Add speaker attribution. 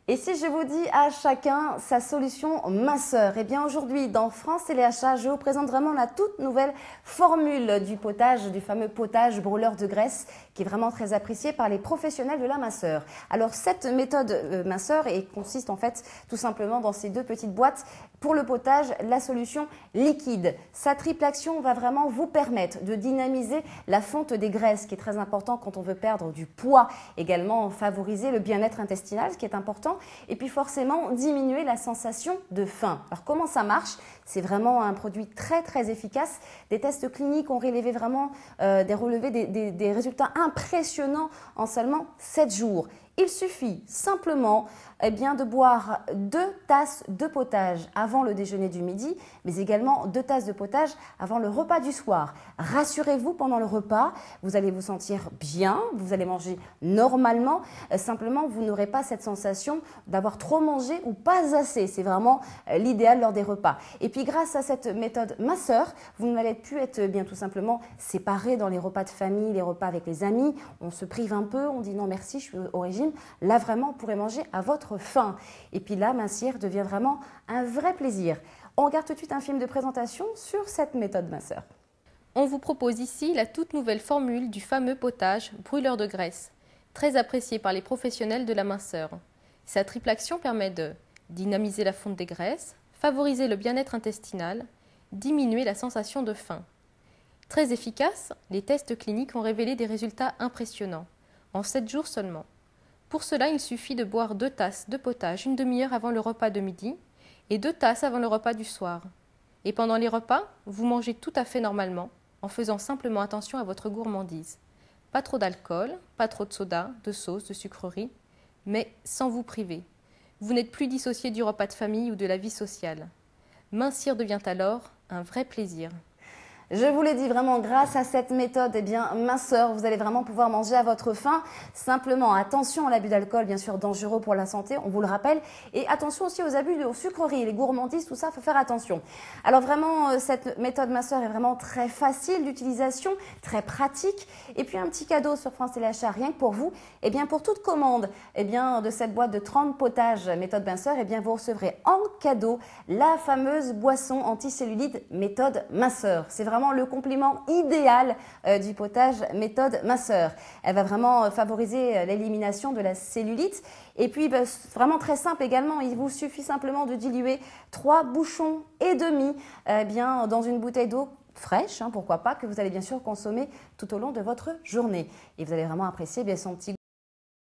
Speaker 1: Et si je vous dis à chacun sa solution minceur, eh bien aujourd'hui dans France Téléachat, je vous présente vraiment la toute nouvelle formule du potage, du fameux potage brûleur de graisse qui est vraiment très apprécié par les professionnels de la minceur. Alors cette méthode minceur consiste en fait tout simplement dans ces deux petites boîtes. Pour le potage, la solution liquide. Sa triple action va vraiment vous permettre de dynamiser la fonte des graisses, qui est très important quand on veut perdre du poids. Également favoriser le bien-être intestinal, ce qui est important. Et puis forcément diminuer la sensation de faim. Alors comment ça marche? C'est vraiment un produit très efficace. Des tests cliniques ont relevé vraiment des résultats impressionnants en seulement 7 jours. Il suffit simplement de boire 2 tasses de potage avant le déjeuner du midi, mais également 2 tasses de potage avant le repas du soir. Rassurez-vous, pendant le repas, vous allez vous sentir bien, vous allez manger normalement, simplement vous n'aurez pas cette sensation d'avoir trop mangé ou pas assez. C'est vraiment l'idéal lors des repas. Et puis grâce à cette méthode minceur, vous n'allez plus être tout simplement séparés dans les repas de famille, les repas avec les amis. On se prive un peu, on dit non merci, je suis au régime. Là vraiment, vous pourrez manger à votre faim. Et puis là, mincir devient vraiment un vrai plaisir. On regarde tout de suite un film de présentation sur cette méthode minceur.
Speaker 2: On vous propose ici la toute nouvelle formule du fameux potage brûleur de graisse, très apprécié par les professionnels de la minceur. Sa triple action permet de dynamiser la fonte des graisses, favoriser le bien-être intestinal, diminuer la sensation de faim. Très efficace, les tests cliniques ont révélé des résultats impressionnants, en 7 jours seulement. Pour cela, il suffit de boire 2 tasses de potage une demi-heure avant le repas de midi et 2 tasses avant le repas du soir. Et pendant les repas, vous mangez tout à fait normalement, en faisant simplement attention à votre gourmandise. Pas trop d'alcool, pas trop de soda, de sauce, de sucreries, mais sans vous priver. Vous n'êtes plus dissocié du repas de famille ou de la vie sociale. Mincir devient alors un vrai plaisir.
Speaker 1: Je vous l'ai dit, vraiment grâce à cette méthode minceur, vous allez vraiment pouvoir manger à votre faim. Simplement, attention à l'abus d'alcool, bien sûr dangereux pour la santé, on vous le rappelle. Et attention aussi aux abus de sucreries, les gourmandises, tout ça, il faut faire attention. Alors vraiment, cette méthode minceur est vraiment très facile d'utilisation, très pratique. Et puis un petit cadeau sur France Téléachat, rien que pour vous. Et bien pour toute commande de cette boîte de 30 potages méthode minceur, vous recevrez en cadeau la fameuse boisson anticellulite méthode minceur. C'est vraiment le complément idéal du potage méthode minceur. Elle va vraiment favoriser l'élimination de la cellulite. Et puis, vraiment très simple également, il vous suffit simplement de diluer 3 bouchons et demi dans une bouteille d'eau fraîche, pourquoi pas, que vous allez bien sûr consommer tout au long de votre journée. Et vous allez vraiment apprécier son petit goût.